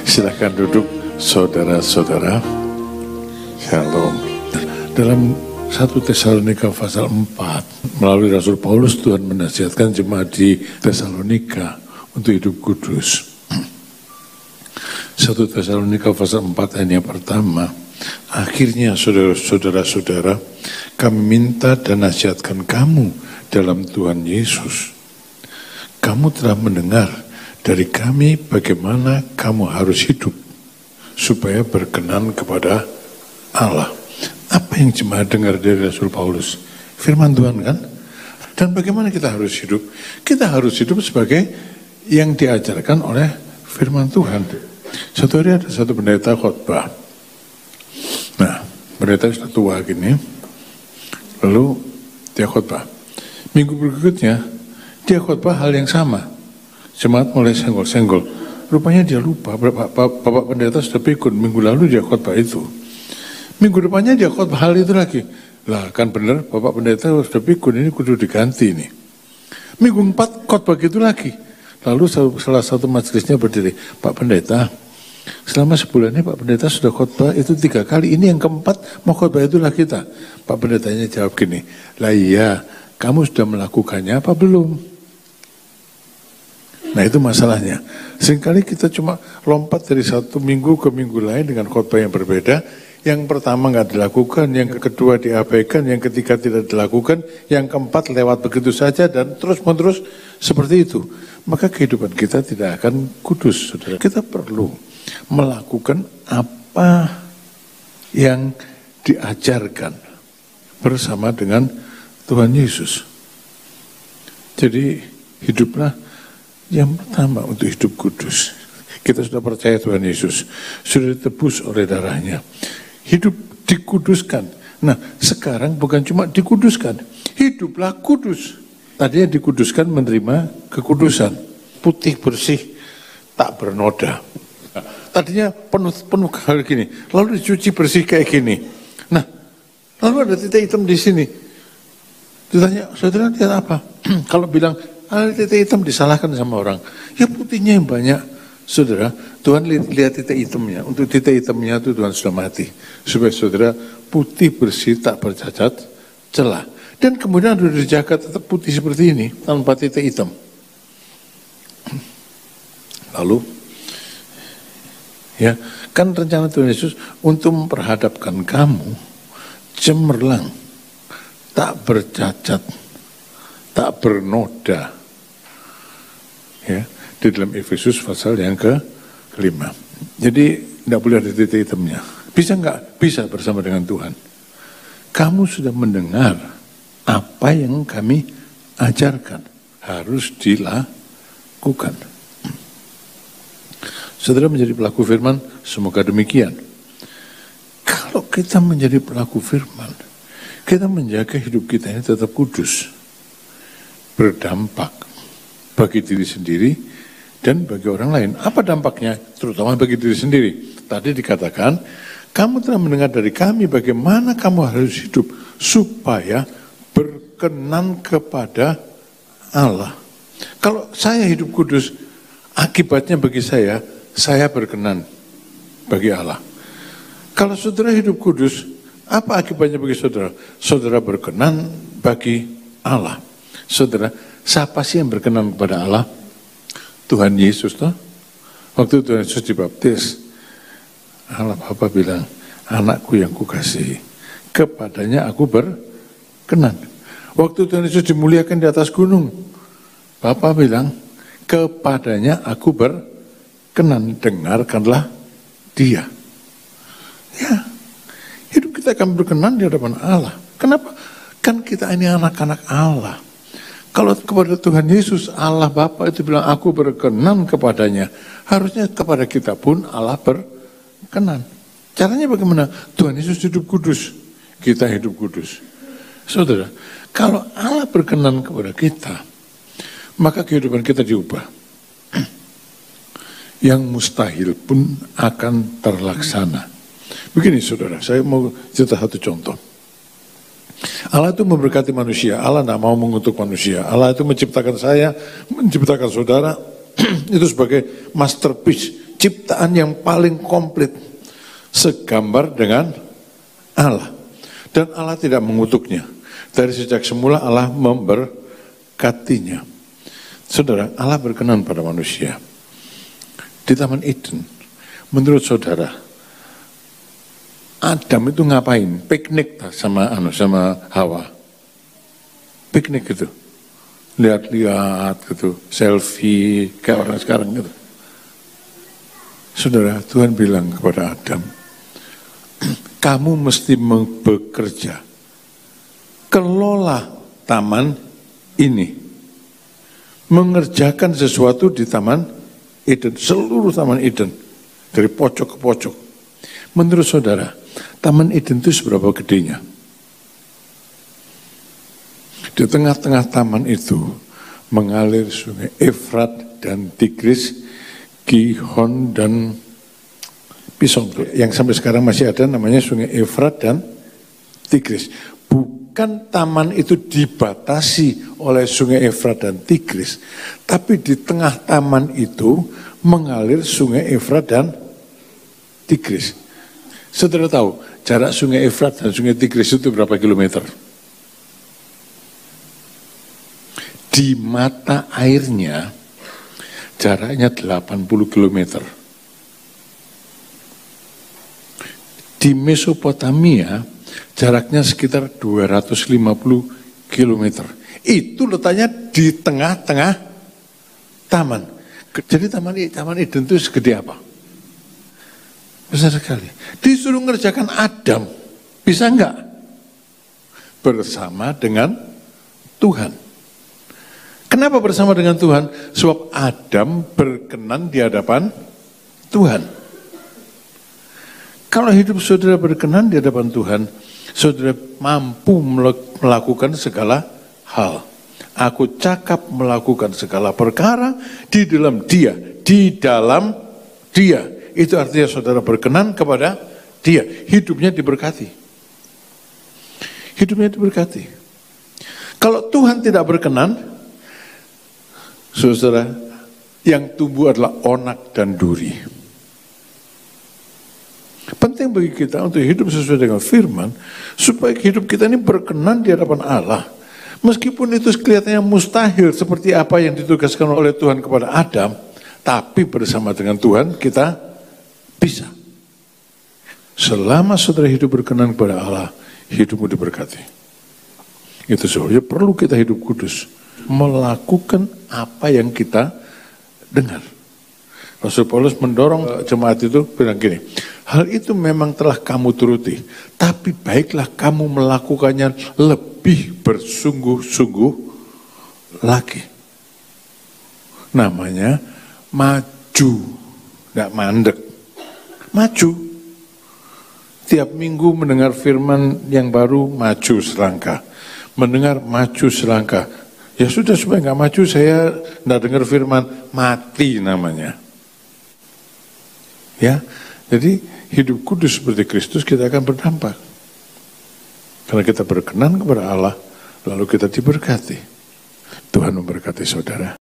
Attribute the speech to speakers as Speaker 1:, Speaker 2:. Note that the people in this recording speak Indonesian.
Speaker 1: Silakan duduk, saudara-saudara. Shalom. Dalam 1 Tesalonika pasal 4, melalui Rasul Paulus, Tuhan menasihatkan jemaat di Tesalonika untuk hidup kudus. 1 Tesalonika pasal 4 ayat yang pertama, akhirnya saudara-saudara, kami minta dan nasihatkan kamu dalam Tuhan Yesus. Kamu telah mendengar dari kami bagaimana kamu harus hidup supaya berkenan kepada Allah. Apa yang jemaat dengar dari Rasul Paulus? Firman Tuhan kan? Dan bagaimana kita harus hidup? Kita harus hidup sebagai yang diajarkan oleh firman Tuhan. Satu hari ada satu pendeta khotbah. Nah, pendeta sudah tua gini. Lalu dia khotbah. Minggu berikutnya dia khotbah hal yang sama. Jemaat mulai senggol-senggol. Rupanya dia lupa, Bapak pendeta sudah pikun, minggu lalu dia khotbah itu. Minggu depannya dia khotbah hal itu lagi. Lah kan benar, Bapak pendeta sudah pikun, ini kudu diganti nih. Minggu 4 khotbah gitu lagi. Lalu salah satu majelisnya berdiri, Pak pendeta, selama sebulan ini Pak pendeta sudah khotbah itu 3 kali, ini yang keempat mau khotbah itu lagi kita. Pak pendetanya jawab gini, lah iya, kamu sudah melakukannya apa belum? Nah itu masalahnya. Seringkali kita cuma lompat dari satu minggu ke minggu lain dengan khotbah yang berbeda. Yang pertama nggak dilakukan, yang kedua diabaikan, yang ketiga tidak dilakukan, yang keempat lewat begitu saja dan terus-menerus seperti itu. Maka kehidupan kita tidak akan kudus, saudara. Kita perlu melakukan apa yang diajarkan bersama dengan Tuhan Yesus. Jadi hiduplah yang pertama untuk hidup kudus. Kita sudah percaya Tuhan Yesus, sudah ditebus oleh darahnya. Hidup dikuduskan. Nah sekarang bukan cuma dikuduskan, hiduplah kudus. Tadinya dikuduskan menerima kekudusan, putih bersih, tak bernoda. Tadinya penuh hal gini, lalu dicuci bersih kayak gini. Nah lalu ada titik hitam di sini. Ditanya, saudara lihat apa? Kalau bilang titik hitam disalahkan sama orang. Ya putihnya yang banyak. Saudara, Tuhan lihat titik hitamnya. Untuk titik hitamnya itu Tuhan sudah mati. Supaya saudara putih bersih tak bercacat celah. Dan kemudian sudah dijaga tetap putih seperti ini tanpa titik hitam. Lalu, ya kan rencana Tuhan Yesus untuk memperhadapkan kamu cemerlang, tak bercacat, tak bernoda. Ya, di dalam Efesus pasal yang ke-5. Jadi tidak boleh ada titik hitamnya. Bisa enggak? Bisa bersama dengan Tuhan. Kamu sudah mendengar apa yang kami ajarkan. Harus dilakukan. Saudara menjadi pelaku firman, semoga demikian. Kalau kita menjadi pelaku firman, kita menjaga hidup kita ini tetap kudus. Berdampak bagi diri sendiri dan bagi orang lain. Apa dampaknya? Terutama bagi diri sendiri. Tadi dikatakan, kamu telah mendengar dari kami bagaimana kamu harus hidup supaya berkenan kepada Allah. Kalau saya hidup kudus, akibatnya bagi saya berkenan bagi Allah. Kalau saudara hidup kudus, apa akibatnya bagi saudara? Saudara berkenan bagi Allah. Saudara, siapa sih yang berkenan kepada Allah? Tuhan Yesus toh. Waktu Tuhan Yesus dibaptis, Allah Bapa bilang, anakku yang kukasihi, kepadanya aku berkenan. Waktu Tuhan Yesus dimuliakan di atas gunung, Bapa bilang, kepadanya aku berkenan, dengarkanlah dia. Ya, hidup kita akan berkenan di hadapan Allah. Kenapa? Kan kita ini anak-anak Allah. Kalau kepada Tuhan Yesus, Allah Bapa itu bilang, aku berkenan kepadanya. Harusnya kepada kita pun Allah berkenan. Caranya bagaimana? Tuhan Yesus hidup kudus. Kita hidup kudus. Saudara, kalau Allah berkenan kepada kita, maka kehidupan kita diubah. Yang mustahil pun akan terlaksana. Begini saudara, saya mau cerita satu contoh. Allah itu memberkati manusia, Allah tidak mau mengutuk manusia. Allah itu menciptakan saya, menciptakan saudara, itu sebagai masterpiece, ciptaan yang paling komplit, segambar dengan Allah. Dan Allah tidak mengutuknya. Dari sejak semula Allah memberkatinya. Saudara, Allah berkenan pada manusia. Di Taman Eden, menurut saudara, Adam itu ngapain? Piknik sama Hawa. Piknik gitu. Lihat-lihat gitu, selfie kayak orang sekarang gitu. Saudara, Tuhan bilang kepada Adam, kamu mesti bekerja, kelola taman ini, mengerjakan sesuatu di Taman Eden, seluruh Taman Eden, dari pojok ke pojok. Menurut saudara, Taman Eden itu seberapa gedenya? Di tengah-tengah taman itu mengalir sungai Efrat dan Tigris, Gihon dan Pison. Yang sampai sekarang masih ada namanya sungai Efrat dan Tigris. Bukan taman itu dibatasi oleh sungai Efrat dan Tigris, tapi di tengah taman itu mengalir sungai Efrat dan Tigris. Saudara tahu jarak sungai Efrat dan sungai Tigris itu berapa kilometer? Di mata airnya jaraknya 80 km. Di Mesopotamia jaraknya sekitar 250 km. Itu letaknya di tengah-tengah taman. Jadi taman Eden itu segede apa? Besar sekali. Disuruh ngerjakan Adam, bisa enggak? Bersama dengan Tuhan. Kenapa bersama dengan Tuhan? Sebab Adam berkenan di hadapan Tuhan. Kalau hidup saudara berkenan di hadapan Tuhan, saudara mampu melakukan segala hal. Aku cakap melakukan segala perkara di dalam Dia. Di dalam Dia. Itu artinya saudara berkenan kepada Dia. Hidupnya diberkati. Hidupnya diberkati. Kalau Tuhan tidak berkenan, saudara, yang tumbuh adalah onak dan duri. Penting bagi kita untuk hidup sesuai dengan firman, supaya hidup kita ini berkenan di hadapan Allah. Meskipun itu kelihatannya mustahil seperti apa yang ditugaskan oleh Tuhan kepada Adam, tapi bersama dengan Tuhan kita bisa. Selama saudara hidup berkenan kepada Allah, hidupmu diberkati. Itu sebabnya perlu kita hidup kudus, melakukan apa yang kita dengar. Rasul Paulus mendorong jemaat itu bilang gini, hal itu memang telah kamu turuti, tapi baiklah kamu melakukannya lebih bersungguh-sungguh lagi. Namanya maju, nggak mandek. Maju. Tiap minggu mendengar firman yang baru, maju selangkah. Mendengar, maju selangkah. Ya sudah, supaya nggak maju, saya nggak dengar firman, mati namanya. Ya, jadi hidup kudus seperti Kristus kita akan berdampak. Karena kita berkenan kepada Allah, lalu kita diberkati. Tuhan memberkati saudara.